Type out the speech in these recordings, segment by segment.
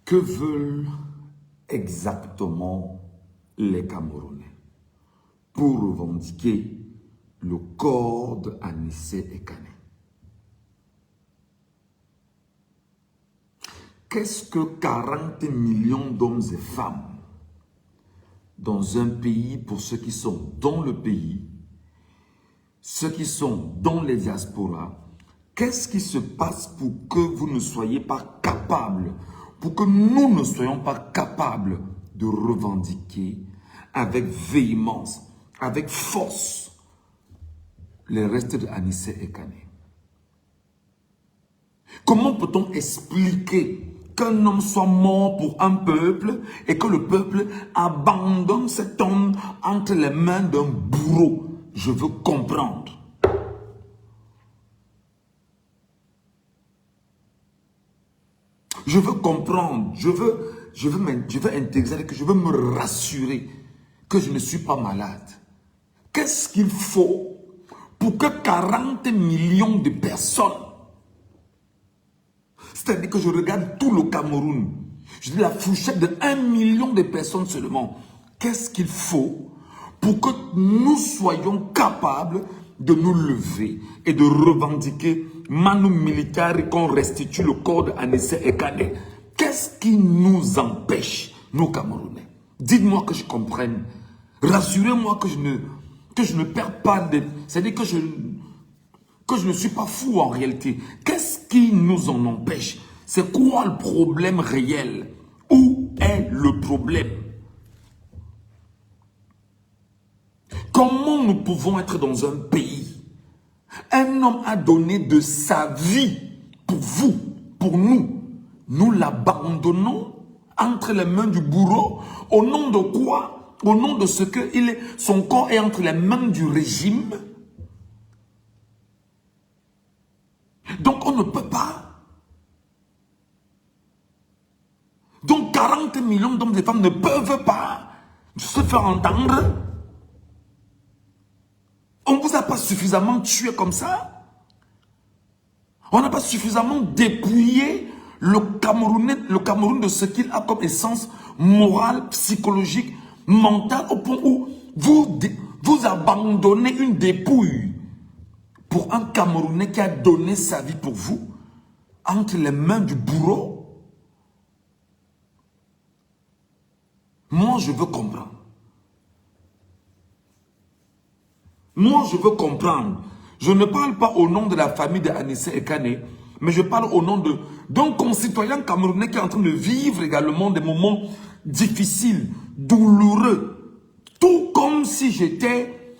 Que veulent exactement les Camerounais pour revendiquer le corps d'Annissé Ekane? Qu'est-ce que 40 millions d'hommes et femmes dans un pays, pour ceux qui sont dans le pays, ceux qui sont dans les diasporas, qu'est-ce qui se passe pour que vous ne soyez pas capables, pour que nous ne soyons pas capables de revendiquer avec véhémence, avec force, les restes d'Annissé Ekane? Comment peut-on expliquer qu'un homme soit mort pour un peuple et que le peuple abandonne cet homme entre les mains d'un bourreau? Je veux comprendre. Je veux comprendre. Je veux intégrer, que je veux me rassurer que je ne suis pas malade. Qu'est-ce qu'il faut pour que 40 millions de personnes, c'est-à-dire que je regarde tout le Cameroun, je dis la fourchette de 1 million de personnes seulement, qu'est-ce qu'il faut pour que nous soyons capables de nous lever et de revendiquer Manu Militari, qu'on restitue le corps d'Annissé Ekane? Qu'est-ce qui nous empêche, nous Camerounais? Dites-moi que je comprenne. Rassurez-moi que je ne perds pas de... C'est-à-dire que je ne suis pas fou en réalité. Qu'est-ce qui nous en empêche? C'est quoi le problème réel? Où est le problème? Comment nous pouvons être dans un pays? Un homme a donné de sa vie pour vous, pour nous. Nous l'abandonnons entre les mains du bourreau. Au nom de quoi? Au nom de ce que son corps est entre les mains du régime. Donc on ne peut pas. Donc 40 millions d'hommes et de femmes ne peuvent pas se faire entendre. On ne vous a pas suffisamment tué comme ça. On n'a pas suffisamment dépouillé le Cameroun de ce qu'il a comme essence morale, psychologique, mentale, au point où vous abandonnez une dépouille pour un Camerounais qui a donné sa vie pour vous entre les mains du bourreau. Moi, je veux comprendre. Moi, je veux comprendre. Je ne parle pas au nom de la famille d'Annissé Ekane, mais je parle au nom d'un concitoyen camerounais qui est en train de vivre également des moments difficiles, douloureux. Tout comme si j'étais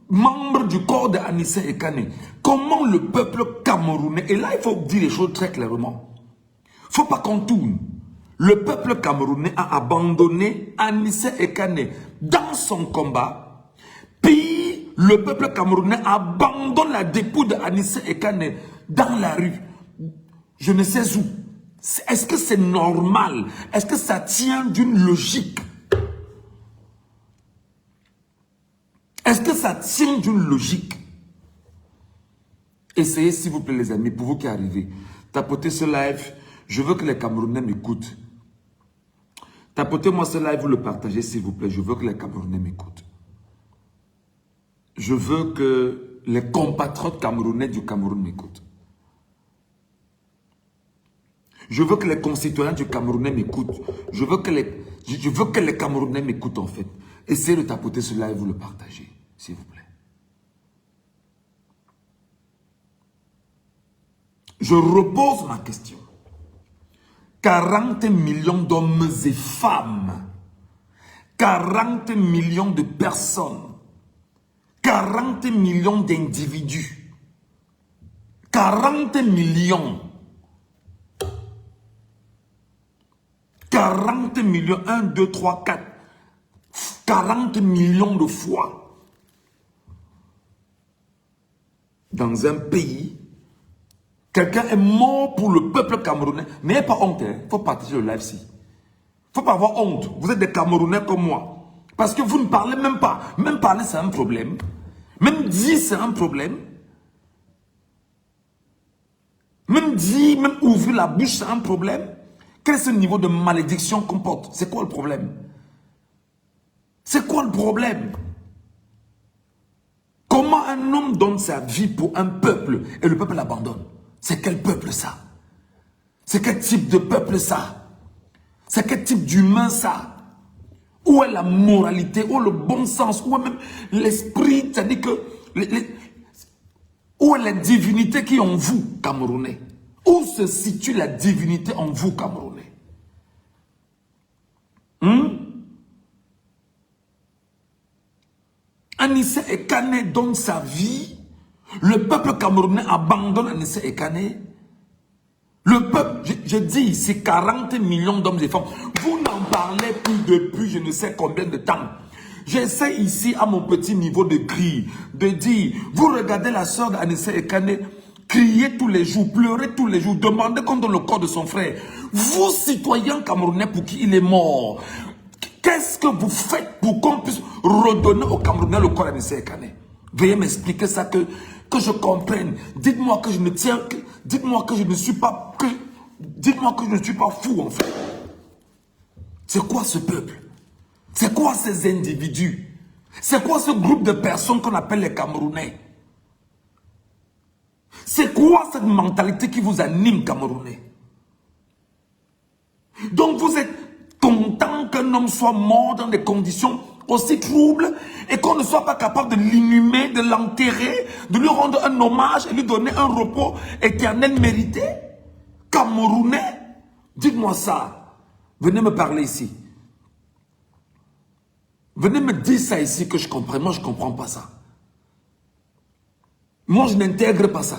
membre du corps d'Annissé Ekane. Comment le peuple camerounais, et là il faut dire les choses très clairement, il ne faut pas qu'on tourne. Le peuple camerounais a abandonné Annissé Ekane dans son combat, puis le peuple camerounais abandonne la dépouille d'Annissé Ekane dans la rue. Je ne sais où. Est-ce que c'est normal? Est-ce que ça tient d'une logique? Est-ce que ça tient d'une logique? Essayez s'il vous plaît les amis, pour vous qui arrivez, tapotez ce live. Je veux que les Camerounais m'écoutent. Tapotez-moi ce live, vous le partagez s'il vous plaît. Je veux que les Camerounais m'écoutent. Je veux que les compatriotes camerounais du Cameroun m'écoutent. Je veux que les concitoyens du Camerounais m'écoutent. Je veux que les Camerounais m'écoutent en fait. Essayez de tapoter ce live, vous le partagez, s'il vous plaît. Je repose ma question. 40 millions d'hommes et femmes, 40 millions de personnes, 40 millions d'individus, 40 millions, 40 millions, 1, 2, 3, 4, 40 millions de fois dans un pays. Quelqu'un est mort pour le peuple camerounais. N'ayez pas honte, il faut partager le live-ci. Il ne faut pas avoir honte. Vous êtes des Camerounais comme moi. Parce que vous ne parlez même pas. Même parler, c'est un problème. Même dire, c'est un problème. Même dire, même ouvrir la bouche, c'est un problème. Quel est ce niveau de malédiction qu'on porte? C'est quoi le problème? C'est quoi le problème? Comment un homme donne sa vie pour un peuple et le peuple l'abandonne? C'est quel peuple ça? C'est quel type de peuple ça? C'est quel type d'humain ça? Où est la moralité? Où est le bon sens? Où est même l'esprit? C'est-à-dire que... où est la divinité qui est en vous, Camerounais? Où se situe la divinité en vous, Camerounais? Anissé Ekane donne sa vie. Le peuple camerounais abandonne Anissé Ekane. Le peuple, je dis ici, 40 millions d'hommes et femmes. Vous n'en parlez plus depuis je ne sais combien de temps. J'essaie ici, à mon petit niveau de cri, de dire, vous regardez la sœur d'Anissé Ekane crier tous les jours, pleurer tous les jours, demander qu'on donne le corps de son frère. Vous, citoyens camerounais, pour qui il est mort, qu'est-ce que vous faites pour qu'on puisse redonner aux Camerounais le corps d'Anissé Ekane? Veuillez m'expliquer ça, que je comprenne. Dites-moi que je ne tiens que... Dites-moi que je ne suis pas... Dites-moi que je ne suis pas fou, en fait. C'est quoi ce peuple? C'est quoi ces individus? C'est quoi ce groupe de personnes qu'on appelle les Camerounais? C'est quoi cette mentalité qui vous anime, Camerounais? Donc vous êtes content qu'un homme soit mort dans des conditions aussi troubles et qu'on ne soit pas capable de l'inhumer, de l'enterrer, de lui rendre un hommage et lui donner un repos éternel mérité? Camerounais, dites-moi ça. Venez me parler ici. Venez me dire ça ici que je comprends. Moi, je ne comprends pas ça. Moi, je n'intègre pas ça.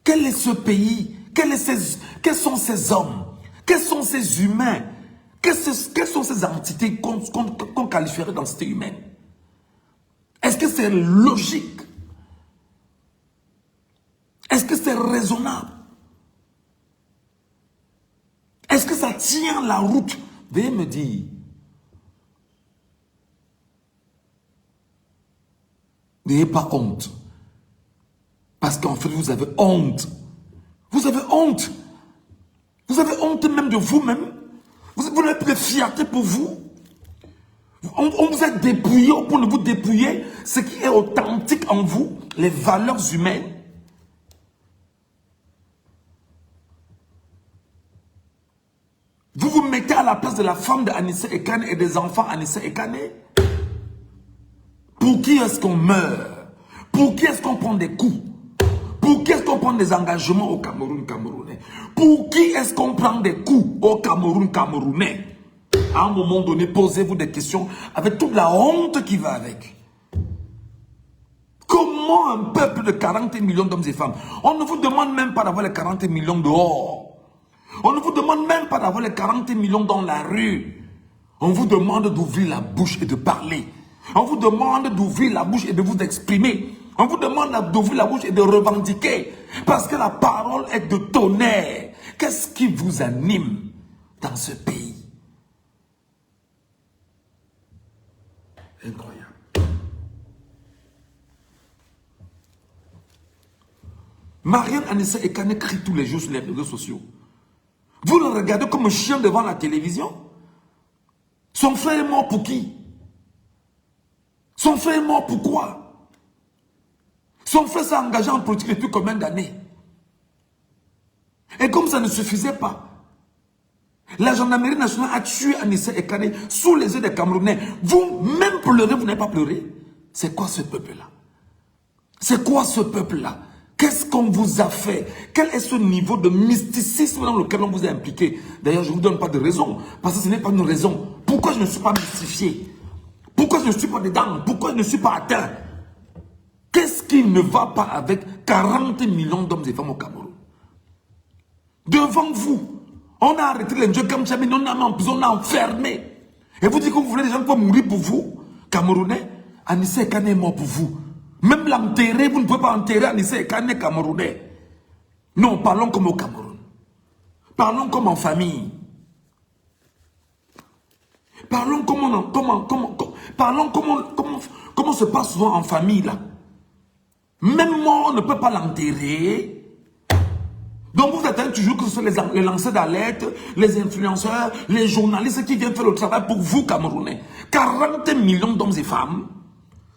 Quel est ce pays? Quels sont ces hommes? Quels sont ces humains? Quelles sont ces entités qu'on qualifierait d'entités humaines? Est-ce que c'est logique? Est-ce que c'est raisonnable? Est-ce que ça tient la route? Veuillez me dire. N'ayez pas honte. Parce qu'en fait, vous avez honte. Vous avez honte. Vous avez honte même de vous-même. Vous n'avez plus de fierté pour vous. On vous a dépouillé au point de vous dépouiller ce qui est authentique en vous, les valeurs humaines. Vous vous mettez à la place de la femme d'Anissé Ekane et des enfants d'Anissé Ekane. Pour qui est-ce qu'on meurt? Pour qui est-ce qu'on prend des coups? Pour qui est-ce qu'on prend des engagements au Cameroun camerounais? Pour qui est-ce qu'on prend des coups au Cameroun camerounais? À un moment donné, posez-vous des questions avec toute la honte qui va avec. Comment un peuple de 40 millions d'hommes et femmes, on ne vous demande même pas d'avoir les 40 millions dehors. On ne vous demande même pas d'avoir les 40 millions dans la rue. On vous demande d'ouvrir la bouche et de parler. On vous demande d'ouvrir la bouche et de vous exprimer. On vous demande d'ouvrir la bouche et de revendiquer. Parce que la parole est de tonnerre. Qu'est-ce qui vous anime dans ce pays? Incroyable. Marianne Anissé Ekane crie tous les jours sur les réseaux sociaux. Vous le regardez comme un chien devant la télévision. Son frère est mort pour qui? Son frère est mort pourquoi? Son frère s'est engagé en politique depuis combien d'années? Et comme ça ne suffisait pas, la gendarmerie nationale a tué Anissé Ekane sous les yeux des Camerounais. Vous, même pleurez, vous n'avez pas pleuré. C'est quoi ce peuple-là? C'est quoi ce peuple-là? Qu'est-ce qu'on vous a fait? Quel est ce niveau de mysticisme dans lequel on vous a impliqué? D'ailleurs, je ne vous donne pas de raison, parce que ce n'est pas une raison. Pourquoi je ne suis pas mystifié? Pourquoi je ne suis pas dedans? Pourquoi je ne suis pas atteint? Qu'est-ce qui ne va pas avec 40 millions d'hommes et femmes au Cameroun? Devant vous, on a arrêté les gens comme jamais, on a mis en prison, on a enfermé. Et vous dites que vous voulez des gens qui vont mourir pour vous, Camerounais? Anissé Ekane est mort pour vous. Même l'enterrer, vous ne pouvez pas enterrer Anissé Ekane Camerounais. Non, parlons comme au Cameroun. Parlons comme en famille. Parlons comment se passe souvent en famille là. Même moi, on ne peut pas l'enterrer. Donc vous attendez toujours que ce soit les lanceurs d'alerte, les influenceurs, les journalistes qui viennent faire le travail pour vous, Camerounais. 40 millions d'hommes et femmes,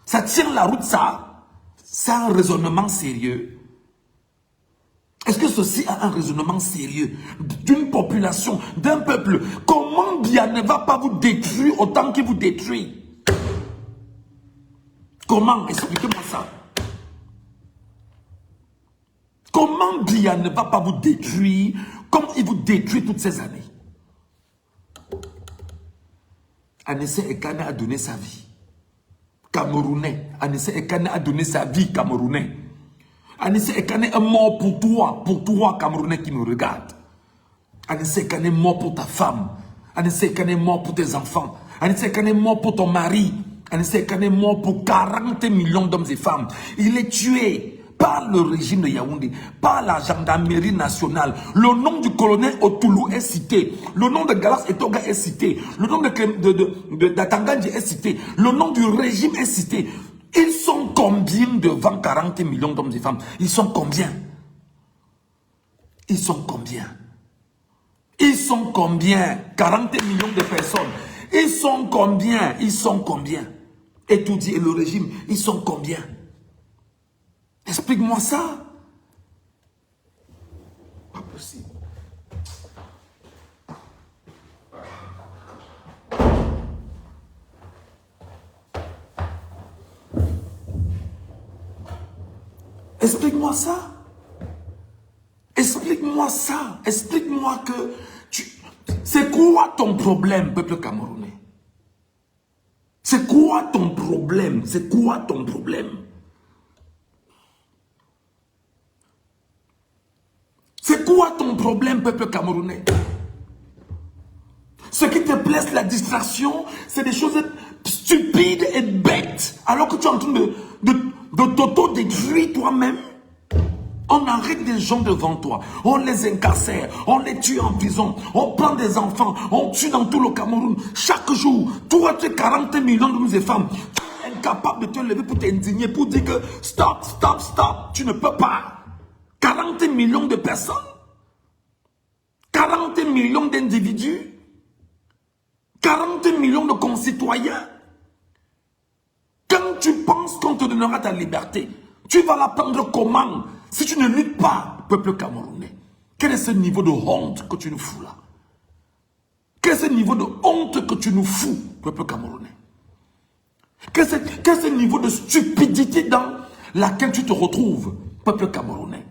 ça tient la route, ça. C'est un raisonnement sérieux. Est-ce que ceci a un raisonnement sérieux d'une population, d'un peuple? Comment bien ne va pas vous détruire autant qu'il vous détruit? Comment? Expliquez-moi ça. Comment Biya ne va pas vous détruire comme il vous détruit toutes ces années? Anissé Ekane a donné sa vie. Camerounais. Anissé Ekane a donné sa vie, Camerounais. Anissé Ekane est mort pour toi, Camerounais qui me regarde. Anissé Ekane est mort pour ta femme. Anissé Ekane est mort pour tes enfants. Anissé Ekane est mort pour ton mari. Anissé Ekane est mort pour 40 millions d'hommes et femmes. Il est tué par le régime de Yaoundé, par la gendarmerie nationale. Le nom du colonel Otoulou est cité. Le nom de Galas Etoga est cité. Le nom d'Atangandji est cité. Le nom du régime est cité. Ils sont combien devant 40 millions d'hommes et femmes? Ils sont combien? Ils sont combien? Ils sont combien? 40 millions de personnes. Ils sont combien? Ils sont combien? Et tout dit, et le régime, ils sont combien? Explique-moi ça. Pas possible. Explique-moi ça. Explique-moi ça. Explique-moi que c'est quoi ton problème, peuple camerounais? C'est quoi ton problème? C'est quoi ton problème? C'est quoi ton problème, peuple camerounais? Ce qui te plaît, la distraction, c'est des choses stupides et bêtes. Alors que tu es en train de t'auto-détruire toi-même. On arrête des gens devant toi. On les incarcère. On les tue en prison. On prend des enfants. On tue dans tout le Cameroun. Chaque jour, toi, tu es 40 millions d'hommes et femmes. Tu es incapable de te lever pour t'indigner, pour dire que stop, stop, stop. Tu ne peux pas. 40 millions de personnes, 40 millions d'individus, 40 millions de concitoyens. Quand tu penses qu'on te donnera ta liberté, tu vas la prendre comment si tu ne luttes pas, peuple camerounais? Quel est ce niveau de honte que tu nous fous là? Quel est ce niveau de honte que tu nous fous, peuple camerounais? Quel est ce niveau de stupidité dans laquelle tu te retrouves, peuple camerounais?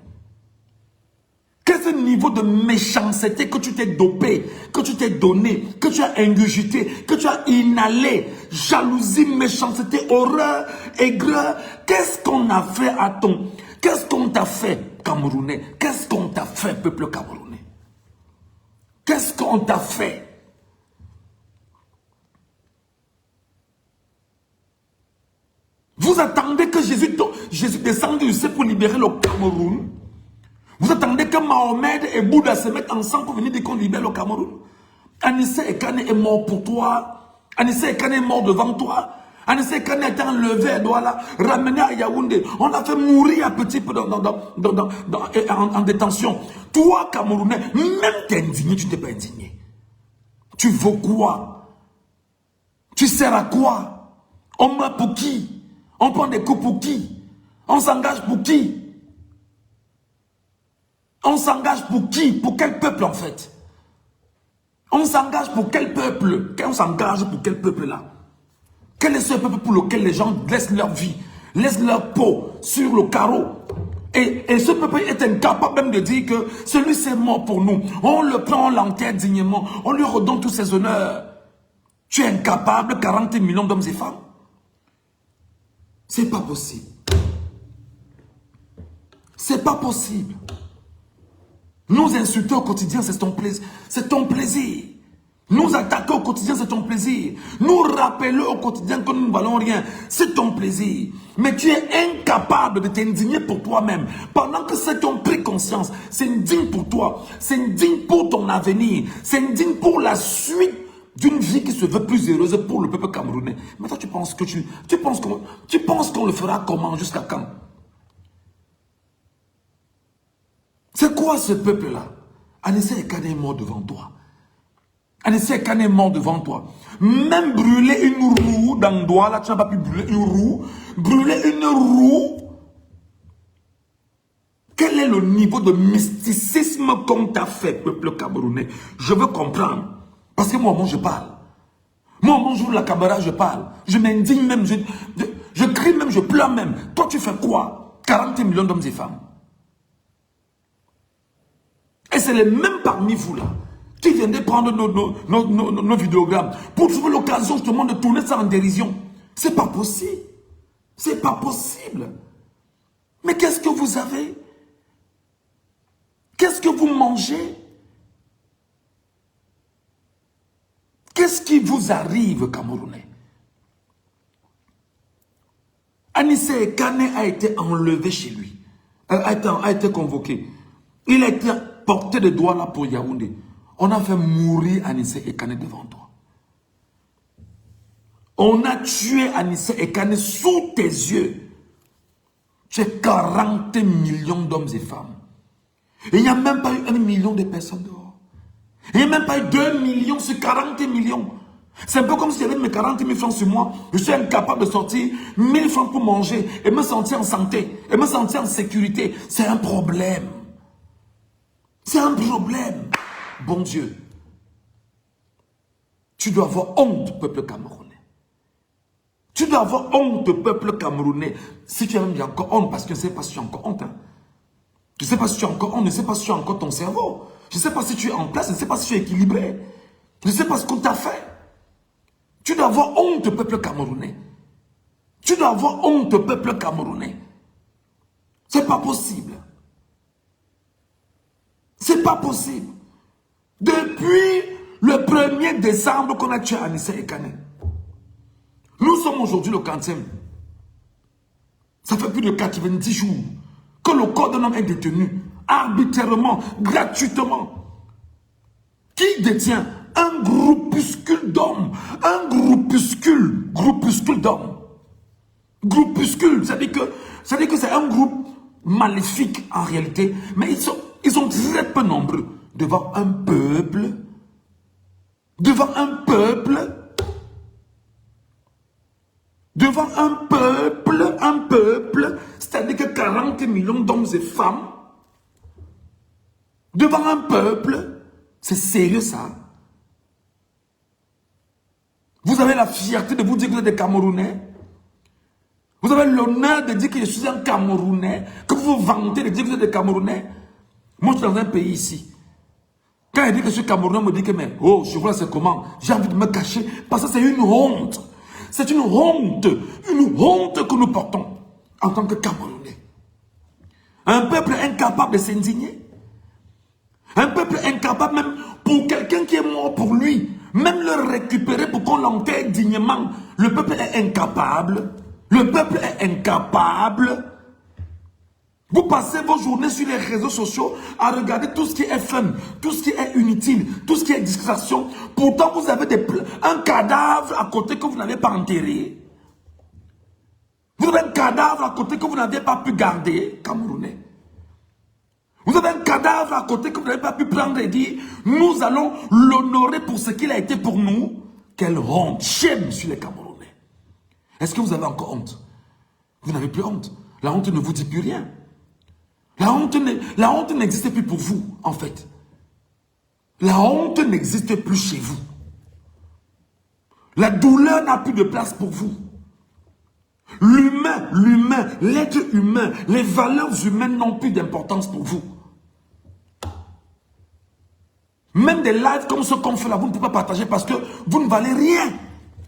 Quel est ce niveau de méchanceté que tu t'es dopé, que tu t'es donné, que tu as ingurgité, que tu as inhalé? Jalousie, méchanceté, horreur, aigreur. Qu'est-ce qu'on a fait à ton... Qu'est-ce qu'on t'a fait, Camerounais? Qu'est-ce qu'on t'a fait, peuple camerounais? Qu'est-ce qu'on t'a fait? Vous attendez que Jésus descende du ciel pour libérer le Cameroun? Vous attendez que Mahomet et Bouddha se mettent ensemble pour venir dire qu'on libère le Cameroun? Anissé Ekane est mort pour toi. Anissé Ekane est mort devant toi. Anissé Ekane a été enlevé à Douala, ramené à Yaoundé. On a fait mourir un petit peu en détention. Toi, Camerounais, même t'es indigné, tu t'es pas indigné. Tu vaux quoi? Tu sers à quoi? On meurt pour qui? On prend des coups pour qui? On s'engage pour qui? On s'engage pour qui? Pour quel peuple en fait? On s'engage pour quel peuple? On s'engage pour quel peuple là? Quel est ce peuple pour lequel les gens laissent leur vie, laissent leur peau sur le carreau? Et ce peuple est incapable même de dire que celui-ci est mort pour nous. On le prend, on l'enterre dignement, on lui redonne tous ses honneurs. Tu es incapable, 40 millions d'hommes et femmes? C'est pas possible. C'est pas possible. Nous insulter au quotidien, c'est ton plaisir. C'est ton plaisir. Nous attaquer au quotidien, c'est ton plaisir. Nous rappeler au quotidien que nous ne valons rien, c'est ton plaisir. Mais tu es incapable de t'indigner pour toi-même. Pendant que ceux qui ont pris conscience, c'est indigne pour toi. C'est indigne pour ton avenir. C'est indigne pour la suite d'une vie qui se veut plus heureuse pour le peuple camerounais. Mais toi, tu penses qu'on le fera comment, jusqu'à quand? C'est quoi ce peuple-là? Anissa Ekane est mort devant toi. Anissa Ekane est mort devant toi. Même brûler une roue dans Douala, tu n'as pas pu brûler une roue. Brûler une roue. Quel est le niveau de mysticisme qu'on t'a fait, peuple camerounais? Je veux comprendre. Parce que moi, je parle. Moi, j'ouvre la caméra, je parle. Je m'indigne même, je crie même, je pleure même. Toi, tu fais quoi? 40 millions d'hommes et femmes. Et c'est les mêmes parmi vous là qui viennent prendre nos vidéogrammes pour trouver l'occasion justement de tourner ça en dérision. C'est pas possible. C'est pas possible. Mais qu'est-ce que vous avez? Qu'est-ce que vous mangez? Qu'est-ce qui vous arrive, Camerounais? Anissa Ekane a été enlevé chez lui. A été convoqué. Il a été porté de doigts là pour Yaoundé. On a fait mourir Anissa Ekane devant toi. On a tué Anissa Ekane sous tes yeux. Tu es 40 millions d'hommes et femmes. Et il n'y a même pas eu 1 million de personnes dehors. Il n'y a même pas eu 2 millions sur 40 millions. C'est un peu comme si j'avais mes 40 000 francs sur moi. Je suis incapable de sortir 1000 francs pour manger et me sentir en santé, et me sentir en sécurité. C'est un problème. C'est un problème. Bon Dieu. Tu dois avoir honte, peuple camerounais. Tu dois avoir honte, peuple camerounais. Si tu as même encore honte, parce que je ne sais pas si tu as encore honte. Hein. Je ne sais pas si tu as encore honte, je ne sais pas si tu as encore ton cerveau. Je ne sais pas si tu es en place, je ne sais pas si tu es équilibré. Je ne sais pas ce qu'on t'a fait. Tu dois avoir honte, peuple camerounais. Tu dois avoir honte, peuple camerounais. C'est pas possible. C'est pas possible. Depuis le 1er décembre qu'on a tué Anissa Ekane. Nous sommes aujourd'hui le 40e. Ça fait plus de 90 jours que le corps d'un homme est détenu arbitrairement, gratuitement. Qui détient un groupuscule d'hommes? Un groupuscule d'hommes. Groupuscule, ça dit que c'est un groupe maléfique en réalité, mais ils sont très peu nombreux devant un peuple. Devant un peuple. Devant un peuple, c'est-à-dire que 40 millions d'hommes et femmes, devant un peuple, c'est sérieux ça. Vous avez la fierté de vous dire que vous êtes des Camerounais. Vous avez l'honneur de dire que je suis un Camerounais, que vous vous vantez de dire que vous êtes des Camerounais. Moi, je suis dans un pays ici. Quand il dit que je suis Camerounais, on me dit que, mais, oh, je vois c'est comment. J'ai envie de me cacher, parce que c'est une honte. C'est une honte que nous portons en tant que Camerounais. Un peuple incapable de s'indigner. Un peuple incapable même pour quelqu'un qui est mort pour lui. Même le récupérer pour qu'on l'enterre dignement. Le peuple est incapable. Le peuple est incapable. Vous passez vos journées sur les réseaux sociaux à regarder tout ce qui est fun, tout ce qui est inutile, tout ce qui est distraction. Pourtant, vous avez un cadavre à côté que vous n'avez pas enterré. Vous avez un cadavre à côté que vous n'avez pas pu garder, Camerounais. Vous avez un cadavre à côté que vous n'avez pas pu prendre et dire, nous allons l'honorer pour ce qu'il a été pour nous. Quelle honte, shame sur les Camerounais. Est-ce que vous avez encore honte? Vous n'avez plus honte. La honte ne vous dit plus rien. La honte n'existe plus pour vous, en fait. La honte n'existe plus chez vous. La douleur n'a plus de place pour vous. L'humain, l'être humain, les valeurs humaines n'ont plus d'importance pour vous. Même des lives comme ce qu'on fait là, vous ne pouvez pas partager parce que vous ne valez rien.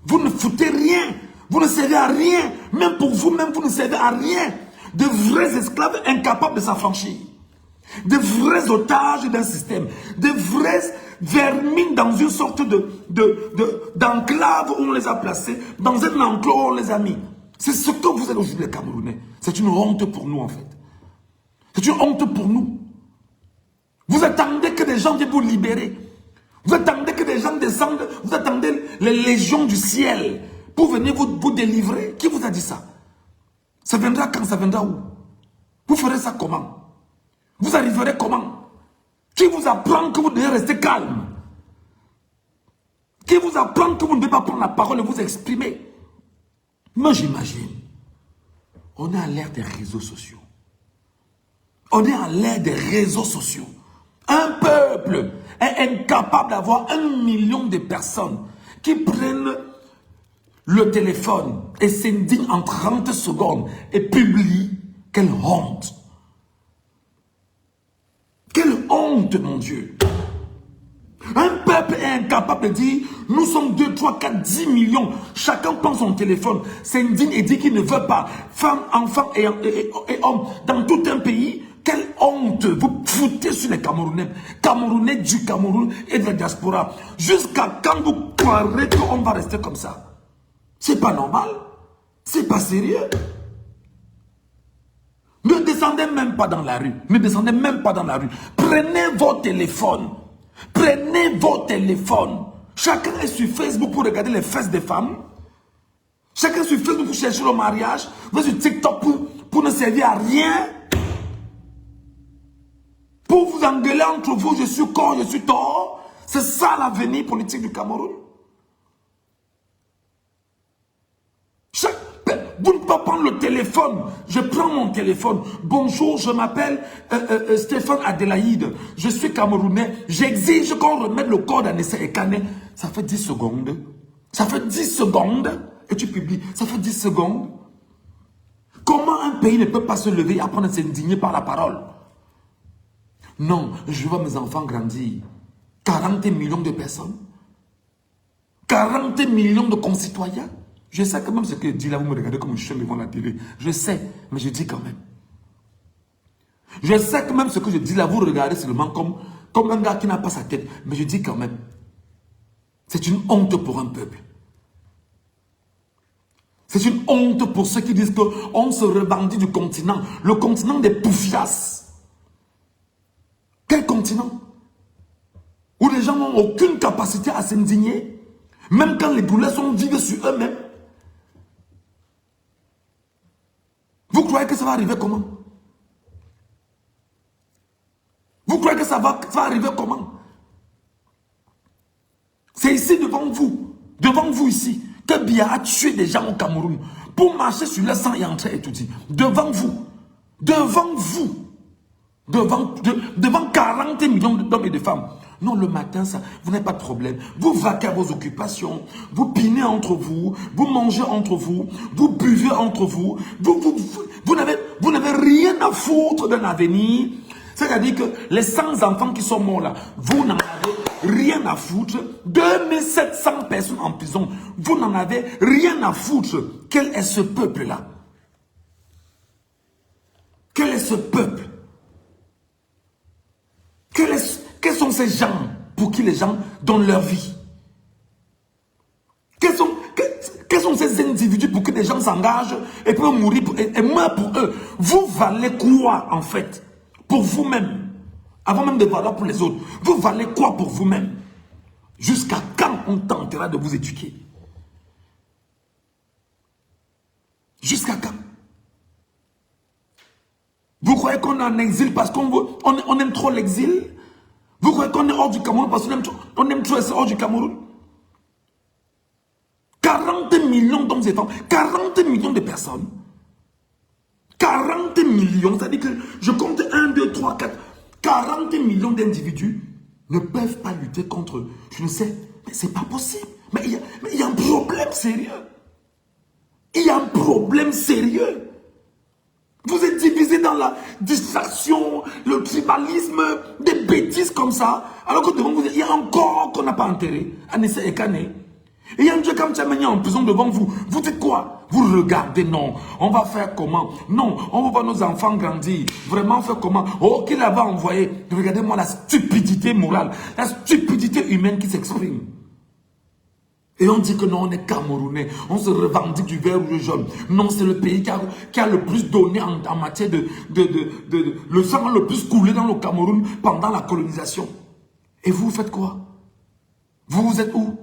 Vous ne foutez rien. Vous ne servez à rien. Même pour vous-même, vous ne servez à rien. De vrais esclaves incapables de s'affranchir. De vrais otages d'un système. De vrais vermines dans une sorte d'enclave où on les a placés. Dans un enclos où on les a mis. C'est ce que vous êtes aujourd'hui les Camerounais. C'est une honte pour nous en fait. C'est une honte pour nous. Vous attendez que des gens viennent vous libérer. Vous attendez que des gens descendent. Vous attendez les légions du ciel pour venir vous délivrer. Qui vous a dit ça? Ça viendra quand? Ça viendra où? Vous ferez ça comment? Vous arriverez comment? Qui vous apprend que vous devez rester calme? Qui vous apprend que vous ne devez pas prendre la parole et vous exprimer? Moi, j'imagine, on est à l'ère des réseaux sociaux. On est à l'ère des réseaux sociaux. Un peuple est incapable d'avoir 1 million de personnes qui prennent le téléphone et s'indignent en 30 secondes et publient. Quelle honte! Quelle honte, mon Dieu! Un peuple est incapable de dire, nous sommes 2, 3, 4, 10 millions. Chacun prend son téléphone, s'indigne et dit qu'il ne veut pas. Femmes, enfants et hommes, dans tout un pays. Quelle honte vous foutez sur les Camerounais. Camerounais du Cameroun et de la diaspora. Jusqu'à quand vous croirez qu'on va rester comme ça? C'est pas normal. C'est pas sérieux. Ne descendez même pas dans la rue. Ne descendez même pas dans la rue. Prenez vos téléphones. Prenez vos téléphones. Chacun est sur Facebook pour regarder les fesses des femmes. Chacun est sur Facebook pour chercher le mariage. Vous êtes sur TikTok pour ne servir à rien. Pour vous engueuler entre vous, je suis corps, je suis tort. C'est ça l'avenir politique du Cameroun. Vous ne pouvez pas prendre le téléphone. Je prends mon téléphone. Bonjour, je m'appelle Stéphane Adélaïde. Je suis Camerounais. J'exige qu'on remette le corps d'Anissa Ekane. Ça fait 10 secondes. Ça fait 10 secondes. Et tu publies. Ça fait 10 secondes. Comment un pays ne peut pas se lever et apprendre à s'indigner par la parole? Non, je vois mes enfants grandir. 40 millions de personnes. 40 millions de concitoyens. Je sais quand même ce que je dis là, vous me regardez comme un chien devant la télé. Je sais, mais je dis quand même. Je sais quand même ce que je dis là, vous regardez seulement comme un gars qui n'a pas sa tête. Mais je dis quand même. C'est une honte pour un peuple. C'est une honte pour ceux qui disent qu'on se revendique du continent. Le continent des poufias. Quel continent? Où les gens n'ont aucune capacité à s'indigner. Même quand les boulets sont vivés sur eux-mêmes. Vous croyez que ça va arriver comment? Vous croyez que ça va arriver comment? C'est ici devant vous ici, que Biya a tué des gens au Cameroun pour marcher sur le sang et entrer et tout dit. Devant vous, devant 40 millions d'hommes et de femmes. Non, le matin, ça, vous n'avez pas de problème. Vous vaquez à vos occupations, vous pinez entre vous, vous mangez entre vous, vous buvez entre vous, vous n'avez rien à foutre d'un avenir. C'est-à-dire que les 100 enfants qui sont morts là, vous n'en avez rien à foutre. 2700 personnes en prison, vous n'en avez rien à foutre. Quel est ce peuple-là? Quel est ce peuple? Quels sont ces gens pour qui les gens donnent leur vie? Quels sont ces individus pour que les gens s'engagent et peuvent mourir et meurent pour eux? Vous valez quoi en fait? Pour vous-même, avant même de valoir pour les autres. Vous valez quoi pour vous-même? Jusqu'à quand on tentera de vous éduquer? Jusqu'à quand? Vous croyez qu'on est en exil parce qu'on aime trop l'exil? Vous croyez qu'on est hors du Cameroun parce qu'on aime trop être hors du Cameroun? 40 millions d'hommes et femmes, 40 millions de personnes. 40 millions, c'est-à-dire que je compte 1, 2, 3, 4. 40 millions d'individus ne peuvent pas lutter contre, je ne sais, mais c'est pas possible. Mais il y a un problème sérieux. Il y a un problème sérieux. Vous êtes divisés dans la distraction, le tribalisme, des bêtises comme ça. Alors que devant vous, il y a un corps qu'on n'a pas enterré. Anissa Ekane. Et il y a un Dieu comme Tchamania en prison devant vous. Vous dites quoi? Vous regardez, non. On va faire comment? Non, on va voir nos enfants grandir. Vraiment faire comment? Oh, qui va envoyer? Regardez-moi la stupidité morale, la stupidité humaine qui s'exprime. Et on dit que non, on est Camerounais, on se revendique du vert ou du jaune. Non, c'est le pays qui a le plus donné en matière le sang le plus coulé dans le Cameroun pendant la colonisation. Et vous faites quoi? Vous êtes où?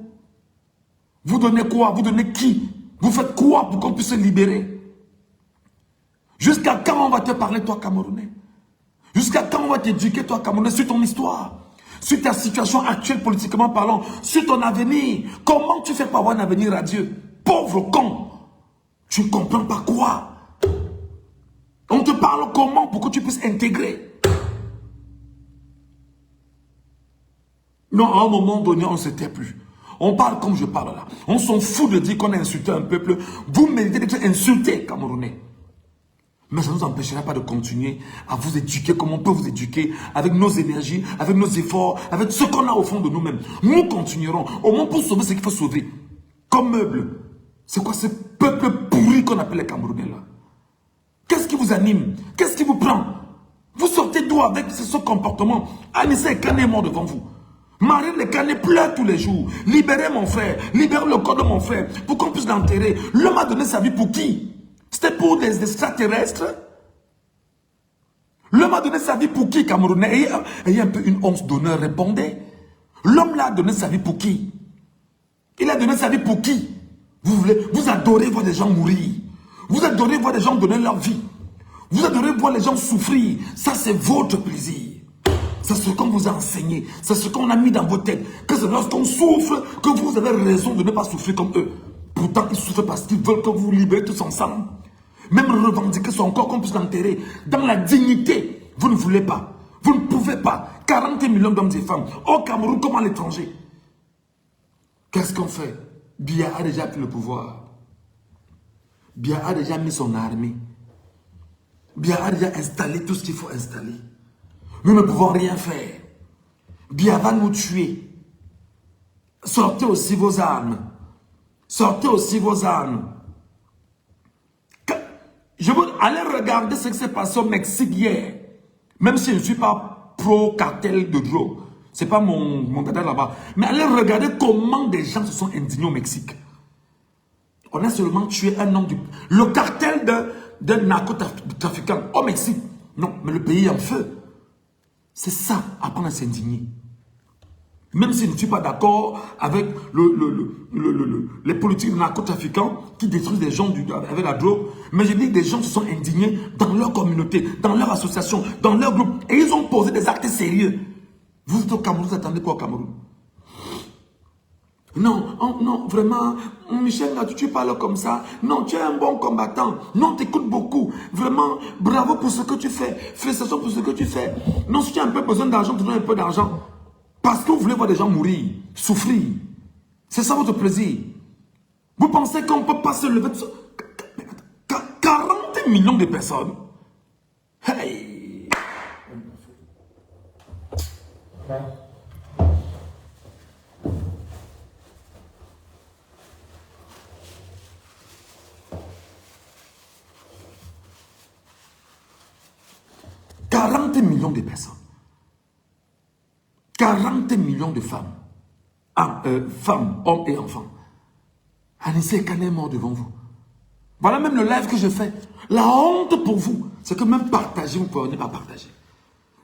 Vous donnez quoi? Vous donnez qui? Vous faites quoi pour qu'on puisse se libérer? Jusqu'à quand on va te parler, toi, Camerounais? Jusqu'à quand on va t'éduquer, toi, Camerounais, sur ton histoire, sur ta situation actuelle, politiquement parlant, sur ton avenir? Comment tu fais pour avoir un avenir radieux? Pauvre con! Tu ne comprends pas quoi? On te parle comment pour que tu puisses intégrer? Non, à un moment donné, on ne se tait plus. On parle comme je parle là. On s'en fout de dire qu'on a insulté un peuple. Vous méritez d'être insulté, Camerounais. Mais ça ne nous empêchera pas de continuer à vous éduquer comme on peut vous éduquer, avec nos énergies, avec nos efforts, avec ce qu'on a au fond de nous-mêmes. Nous continuerons, au moins pour sauver ce qu'il faut sauver. Comme meuble. C'est quoi ce peuple pourri qu'on appelle les Camerounais là? Qu'est-ce qui vous anime? Qu'est-ce qui vous prend? Vous sortez d'où avec ce comportement? Anissa Ekane est mort devant vous. Marine Ekane pleure tous les jours. Libérez mon frère, libérez le corps de mon frère pour qu'on puisse l'enterrer. L'homme a donné sa vie pour qui? C'était pour des extraterrestres? L'homme a donné sa vie pour qui, Camerounais? Ayez un peu une once d'honneur, répondez. L'homme là a donné sa vie pour qui? Il a donné sa vie pour qui? Vous adorez voir des gens mourir. Vous adorez voir des gens donner leur vie. Vous adorez voir les gens souffrir. Ça, c'est votre plaisir. C'est ce qu'on vous a enseigné. C'est ce qu'on a mis dans vos têtes. Que c'est lorsqu'on souffre que vous avez raison de ne pas souffrir comme eux. Pourtant, ils souffrent parce qu'ils veulent que vous vous libérez tous ensemble. Même revendiquer son corps qu'on puisse l'enterrer. Dans la dignité, vous ne voulez pas. Vous ne pouvez pas. 40 millions d'hommes et femmes. Au Cameroun comme à l'étranger. Qu'est-ce qu'on fait? Biya a déjà pris le pouvoir. Biya a déjà mis son armée. Biya a déjà installé tout ce qu'il faut installer. Nous ne pouvons rien faire. Biya va nous tuer. Sortez aussi vos armes. Sortez aussi vos armes. Je veux aller regarder ce qui s'est passé au Mexique hier. Même si je ne suis pas pro-cartel de drogue. Ce n'est pas mon cartel là-bas. Mais allez regarder comment des gens se sont indignés au Mexique. On a seulement tué un homme le cartel d'un narcotrafiquant au Mexique. Non, mais le pays est en feu. C'est ça, apprendre à s'indigner. Même si je ne suis pas d'accord avec les politiques de narcotrafiquants qui détruisent des gens avec la drogue, mais je dis que des gens se sont indignés dans leur communauté, dans leur association, dans leur groupe, et ils ont posé des actes sérieux. Vous êtes au Cameroun, vous attendez quoi au Cameroun? Non, non, vraiment, Michel, tu parles comme ça. Non, tu es un bon combattant. Non, tu écoutes beaucoup. Vraiment, bravo pour ce que tu fais. Félicitations pour ce que tu fais. Non, si tu as un peu besoin d'argent, tu donnes un peu d'argent. Parce que vous voulez voir des gens mourir, souffrir. C'est ça votre plaisir. Vous pensez qu'on ne peut pas se lever de... 40 millions de personnes. Hey! 40 millions de personnes. 40 millions de femmes. Femmes, hommes et enfants. Anissa Ekane est mort devant vous. Voilà même le live que je fais. La honte pour vous, c'est que même partager, vous ne pouvez pas partager.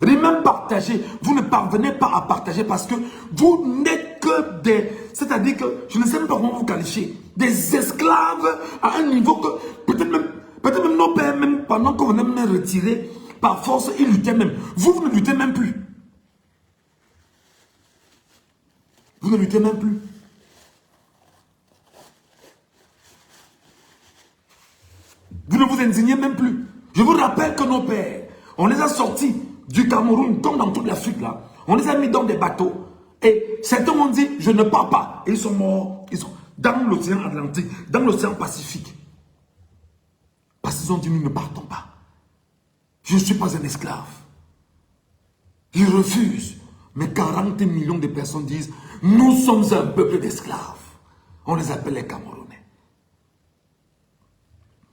Et même partager, vous ne parvenez pas à partager parce que vous n'êtes que des... C'est-à-dire que, je ne sais même pas comment vous qualifier, des esclaves à un niveau que peut-être même nos pères, même pendant qu'on venait me retirer, par force, ils luttaient même. Vous ne luttez même plus. Vous ne luttez même plus. Vous ne vous indignez même plus. Je vous rappelle que nos pères, on les a sortis du Cameroun, comme dans toute l'Afrique là. On les a mis dans des bateaux. Et certains ont dit, je ne pars pas. Et ils sont morts. Ils sont dans l'océan Atlantique, dans l'océan Pacifique. Parce qu'ils ont dit, nous ne partons pas. Je ne suis pas un esclave. Ils refusent. Mais 40 millions de personnes disent, nous sommes un peuple d'esclaves. On les appelle les Camerounais.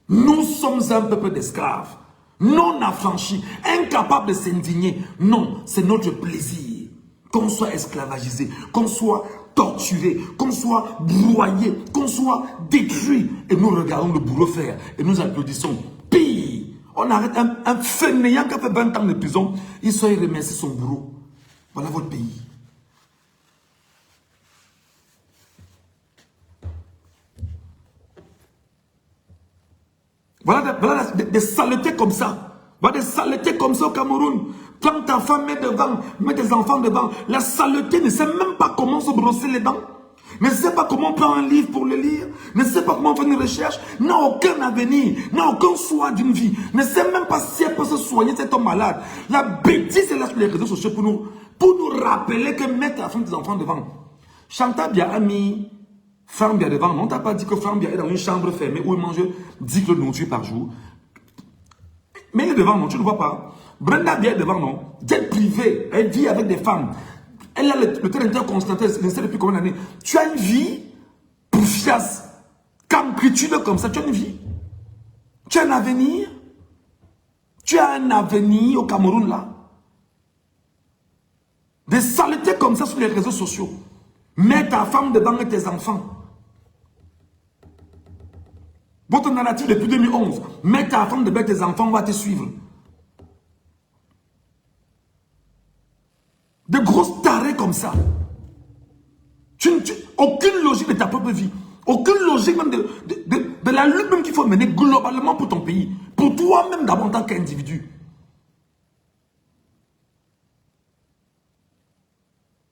Nous sommes un peuple d'esclaves, non affranchis, incapables de s'indigner. Non, c'est notre plaisir. Qu'on soit esclavagisé, qu'on soit torturé, qu'on soit broyé, qu'on soit détruit. Et nous regardons le bourreau faire et nous applaudissons. Pire, on arrête un fainéant qui a fait 20 ans de prison, il soit remercié son bourreau. Voilà votre pays. Voilà des saletés comme ça. Va des saletés comme ça au Cameroun. Prends ta femme, mets tes enfants devant. La saleté ne sait même pas comment se brosser les dents. Ne sait pas comment prendre un livre pour le lire. Ne sait pas comment faire une recherche. N'a aucun avenir. N'a aucun choix d'une vie. Ne sait même pas si elle peut se soigner cet homme malade. La bêtise est là sur les réseaux sociaux pour nous rappeler que mettre la femme tes enfants devant. Chantal Bia a mis Franck Bia devant. On t'a pas dit que Franck Bia est dans une chambre fermée où il mange 10 kilos de nourriture par jour. Mais il est devant, non, tu ne vois pas. Brenda Bia est devant, non. Jet privé, elle vit avec des femmes. Elle a le terrain interconstantin, je ne sais depuis combien d'années. Tu as une vie poufiasse, camcritude comme ça, tu as une vie. Tu as un avenir. Tu as un avenir au Cameroun là. Des saletés comme ça sur les réseaux sociaux. Mets ta femme devant et tes enfants. Votre narratif depuis 2011. Mets ta femme devant tes enfants, on va te suivre. De grosses tarés comme ça. Aucune logique de ta propre vie. Aucune logique même de la lutte même qu'il faut mener globalement pour ton pays. Pour toi-même d'abord en tant qu'individu.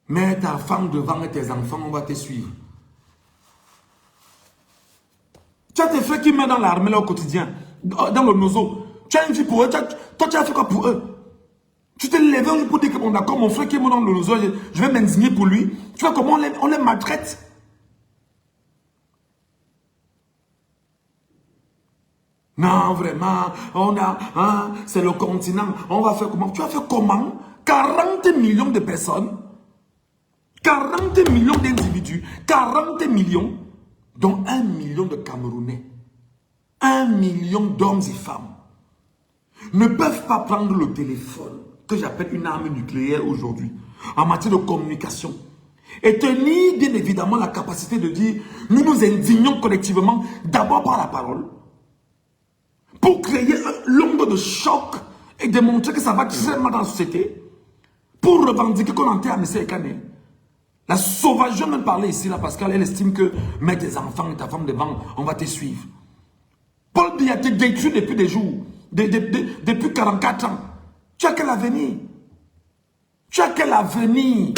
Mets ta femme devant et tes enfants, on va te suivre. Tu as tes frères qui meurent dans l'armée là au quotidien, dans le nozo. Tu as une vie pour eux. Toi, tu as fait quoi pour eux? Tu t'es levé un jour pour dire que bon d'accord, mon frère qui est mort dans le nozo, je vais m'indigner pour lui. Tu vois comment on les maltraite? Non, vraiment, c'est le continent. On va faire comment? Tu as fait comment? 40 millions de personnes, 40 millions d'individus, 40 millions, dont 1 million de Camerounais, 1 million d'hommes et femmes, ne peuvent pas prendre le téléphone, que j'appelle une arme nucléaire aujourd'hui, en matière de communication, et tenir bien évidemment la capacité de dire, nous nous indignons collectivement, d'abord par la parole, pour créer l'onde de choc et démontrer que ça va très mal dans la société, pour revendiquer qu'on enterre M. Ekane. La sauvage, je vais même parler ici, là, parce qu'elle estime que mets tes enfants et ta femme devant, on va te suivre. Paul Biya te détruit depuis des jours, depuis 44 ans. Tu as quel avenir? Tu as quel avenir?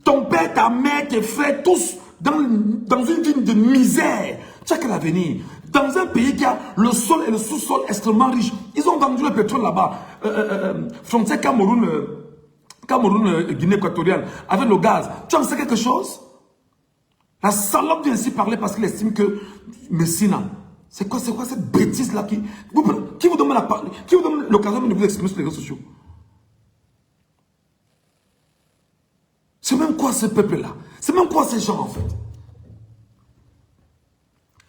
Ton père, ta mère, tes frères, tous dans une vie de misère. Tu as quel avenir? Dans un pays qui a le sol et le sous-sol extrêmement riches. Ils ont vendu le pétrole là-bas. Frontière Cameroun, Guinée équatoriale, avec le gaz. Tu en sais quelque chose? La salope vient ainsi parler parce qu'il estime que Messina, c'est quoi cette bêtise-là qui vous donne l'occasion de vous exprimer sur les réseaux sociaux? C'est même quoi ce peuple-là? C'est même quoi ces gens en fait?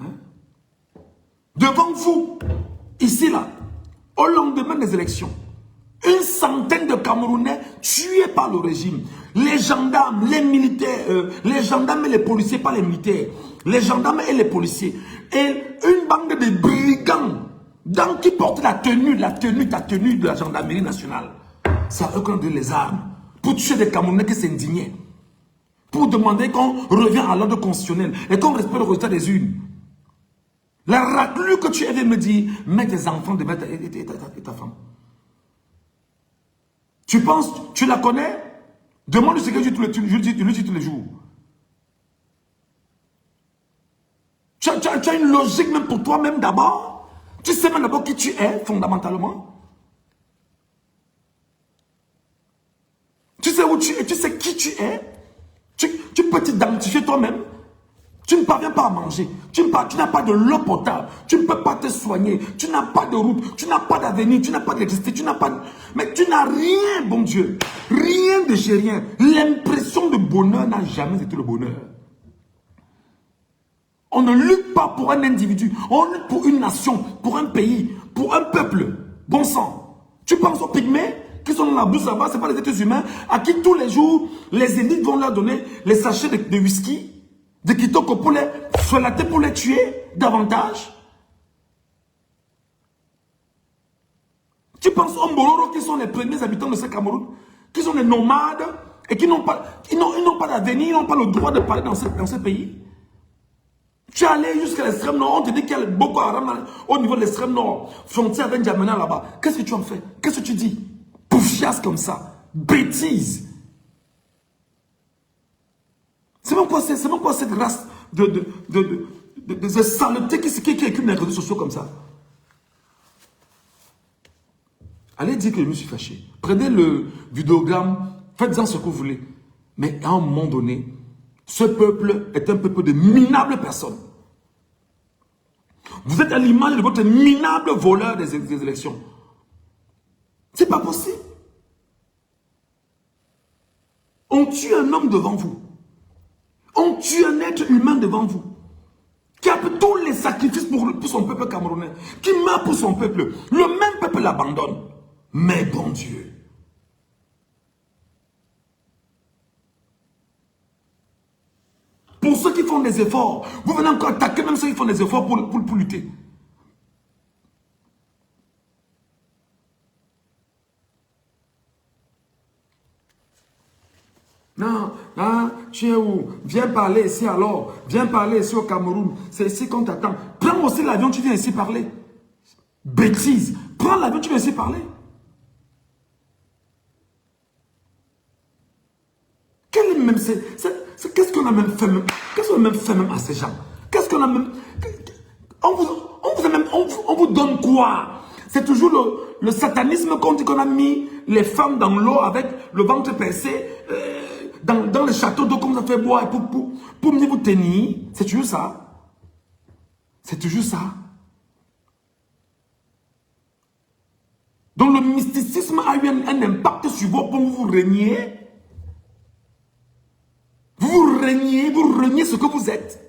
Hein? Devant vous, ici là, au lendemain des élections, une centaine de Camerounais tués par le régime. Les gendarmes, les militaires, les gendarmes et les policiers, pas les militaires. Les gendarmes et les policiers. Et une bande de brigands qui portent ta tenue de la gendarmerie nationale. C'est à eux qu'on donne les armes. Pour tuer des Camerounais qui s'indignaient. Pour demander qu'on revienne à l'ordre constitutionnel et qu'on respecte le résultat des urnes. La raclure que tu avais me dire, mets tes enfants devant ta femme. Tu penses, tu la connais? Demande ce que je lui dis tous les jours. Tu as une logique même pour toi-même d'abord. Tu sais même d'abord qui tu es, fondamentalement. Tu sais où tu es, tu sais qui tu es. Tu peux t'identifier toi-même. Tu ne parviens pas à manger. Tu n'as pas de l'eau potable. Tu ne peux pas te soigner. Tu n'as pas de route. Tu n'as pas d'avenir. Tu n'as pas d'électricité. Tu n'as pas... Mais tu n'as rien, bon Dieu. Rien de chez rien. L'impression de bonheur n'a jamais été le bonheur. On ne lutte pas pour un individu. On lutte pour une nation, pour un pays, pour un peuple. Bon sang. Tu penses aux pygmées qui sont dans la bourse là-bas, ce n'est pas les êtres humains à qui tous les jours, les élites vont leur donner les sachets de whisky, de kitoko pour les frelater, pour les tuer davantage. Tu penses aux Mbororo qui sont les premiers habitants de ce Cameroun, qui sont des nomades et qui n'ont pas d'avenir, ils n'ont pas le droit de parler dans ce pays. Tu es allé jusqu'à l'extrême nord, on te dit qu'il y a Boko Haram au niveau de l'extrême nord, frontière avec N'Djamena là-bas. Qu'est-ce que tu en fais? Qu'est-ce que tu dis? Poufiasse comme ça. Bêtise. C'est même quoi cette race de saleté qui écrit les réseaux sociaux comme ça? Allez dire que je me suis fâché. Prenez le vidéogramme, faites-en ce que vous voulez. Mais à un moment donné, ce peuple est un peuple de minables personnes. Vous êtes à l'image de votre minable voleur des élections. C'est pas possible. On tue un homme devant vous. On tue un être humain devant vous. Qui a fait tous les sacrifices pour son peuple camerounais. Qui meurt pour son peuple. Le même peuple l'abandonne. Mais bon Dieu. Pour ceux qui font des efforts, vous venez encore attaquer même ceux qui font des efforts pour lutter. Non, non, tu es où? Viens parler ici alors. Viens parler ici au Cameroun. C'est ici qu'on t'attend. Prends aussi l'avion, tu viens ici parler. Bêtise. Prends l'avion, tu viens ici parler. Qu'est-ce qu'on a même fait même à ces gens? Qu'est-ce qu'on a même... On vous donne quoi? C'est toujours le satanisme qu'on dit qu'on a mis les femmes dans l'eau avec le ventre percé, dans le château d'eau comme ça fait boire pour venir vous tenir. C'est toujours ça. C'est toujours ça. Donc le mysticisme a eu un impact sur vous pour vous régner. Vous reniez ce que vous êtes.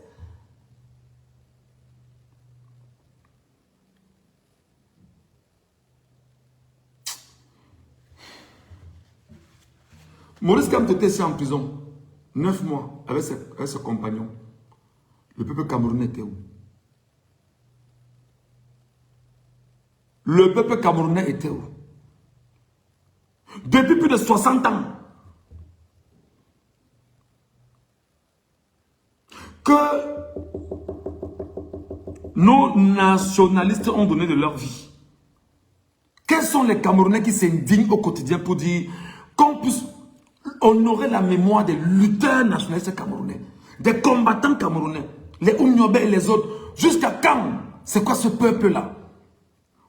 Maurice Kamtoté est en prison. 9 mois avec ses compagnons. Le peuple camerounais était où? Le peuple camerounais était où? Depuis plus de 60 ans. Que nos nationalistes ont donné de leur vie. Quels sont les Camerounais qui s'indignent au quotidien pour dire qu'on puisse honorer la mémoire des lutteurs nationalistes camerounais, des combattants camerounais, les Oumniobé et les autres. Jusqu'à quand? C'est quoi ce peuple-là?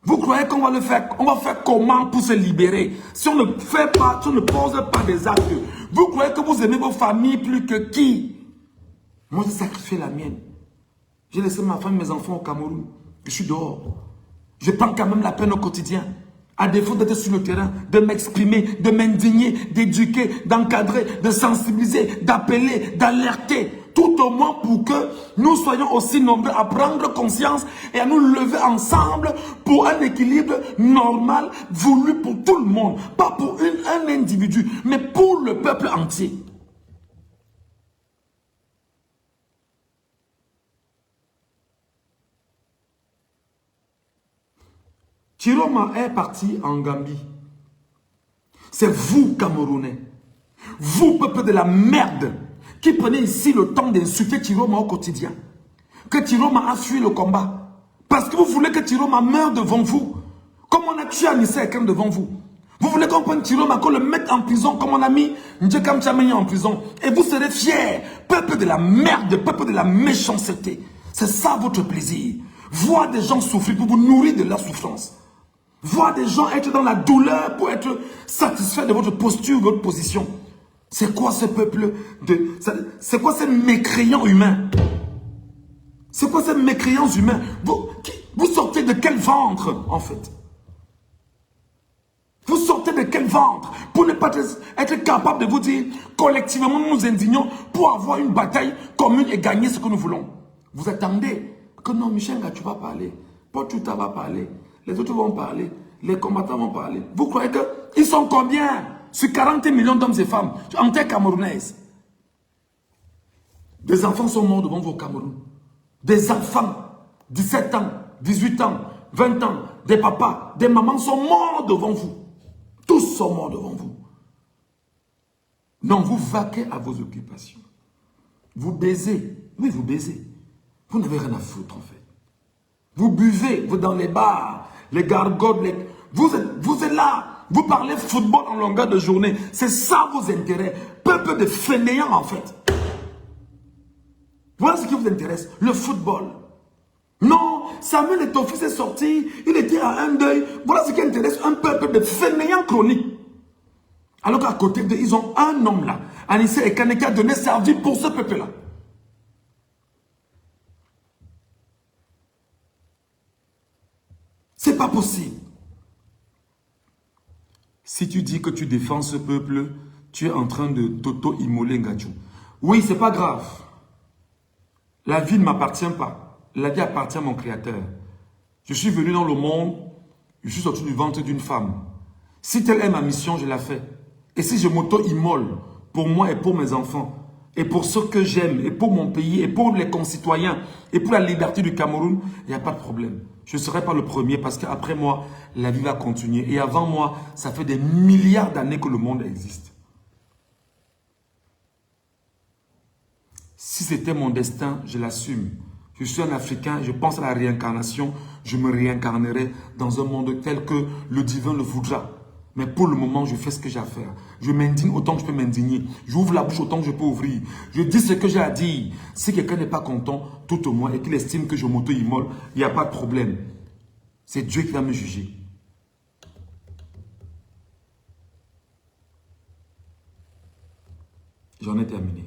Vous croyez qu'on va le faire? On va faire comment pour se libérer? Si on ne fait pas, si on ne pose pas des actes, vous croyez que vous aimez vos familles plus que qui? Moi, j'ai sacrifié la mienne. J'ai laissé ma femme et mes enfants au Cameroun. Je suis dehors. Je prends quand même la peine au quotidien. À défaut d'être sur le terrain, de m'exprimer, de m'indigner, d'éduquer, d'encadrer, de sensibiliser, d'appeler, d'alerter. Tout au moins pour que nous soyons aussi nombreux à prendre conscience et à nous lever ensemble pour un équilibre normal voulu pour tout le monde. Pas pour un individu, mais pour le peuple entier. Chiroma est parti en Gambie. C'est vous, Camerounais. Vous, peuple de la merde, qui prenez ici le temps d'insulter Chiroma au quotidien. Que Chiroma a fui le combat. Parce que vous voulez que Chiroma meure devant vous. Comme on a tué Anissa Ekam devant vous. Vous voulez qu'on prenne Chiroma, qu'on le mette en prison, comme on a mis Ndjekam Tchameni en prison. Et vous serez fiers. Peuple de la merde, peuple de la méchanceté. C'est ça votre plaisir. Voir des gens souffrir pour vous nourrir de leur souffrance. Voir des gens être dans la douleur pour être satisfaits de votre posture, de votre position. C'est quoi ce peuple? C'est quoi ces mécréants humains? C'est quoi ces mécréants humains? Vous sortez de quel ventre, en fait? Vous sortez de quel ventre? Pour ne pas être capable de vous dire, collectivement, nous nous indignons pour avoir une bataille commune et gagner ce que nous voulons. Vous attendez que non, Michel, tu vas parler. Paul Tuta va parler. Les autres vont parler. Les combattants vont parler. Vous croyez qu'ils sont combien sur 40 millions d'hommes et femmes en terre camerounaise? Des enfants sont morts devant vos Cameroun. Des enfants, 17 ans, 18 ans, 20 ans, des papas, des mamans sont morts devant vous. Tous sont morts devant vous. Non, vous vaquez à vos occupations. Vous baisez. Oui, vous baisez. Vous n'avez rien à foutre en fait. Vous buvez, vous dans les bars, les gargotes, vous êtes là. Vous parlez football en longueur de journée. C'est ça vos intérêts. Peuple de fainéants en fait. Voilà ce qui vous intéresse, le football. Non, Samuel Eto'o est sorti, il était à un deuil. Voilà ce qui intéresse un peuple de fainéants chroniques. Alors qu'à côté d'eux, ils ont un homme là, Anissé Ekane, qui a donné sa vie pour ce peuple-là. C'est pas possible. Si tu dis que tu défends ce peuple, tu es en train de t'auto-immoler Ngadjou. Oui, c'est pas grave. La vie ne m'appartient pas. La vie appartient à mon Créateur. Je suis venu dans le monde, je suis sorti du ventre d'une femme. Si telle est ma mission, je la fais. Et si je m'auto-immole pour moi et pour mes enfants, et pour ceux que j'aime, et pour mon pays, et pour les concitoyens, et pour la liberté du Cameroun, il n'y a pas de problème. Je ne serai pas le premier parce qu'après moi, la vie va continuer. Et avant moi, ça fait des milliards d'années que le monde existe. Si c'était mon destin, je l'assume. Je suis un Africain, je pense à la réincarnation. Je me réincarnerai dans un monde tel que le divin le voudra. Mais pour le moment, je fais ce que j'ai à faire. Je m'indigne autant que je peux m'indigner. J'ouvre la bouche autant que je peux ouvrir. Je dis ce que j'ai à dire. Si quelqu'un n'est pas content, tout au moins, et qu'il estime que je m'auto-immole, il n'y a pas de problème. C'est Dieu qui va me juger. J'en ai terminé.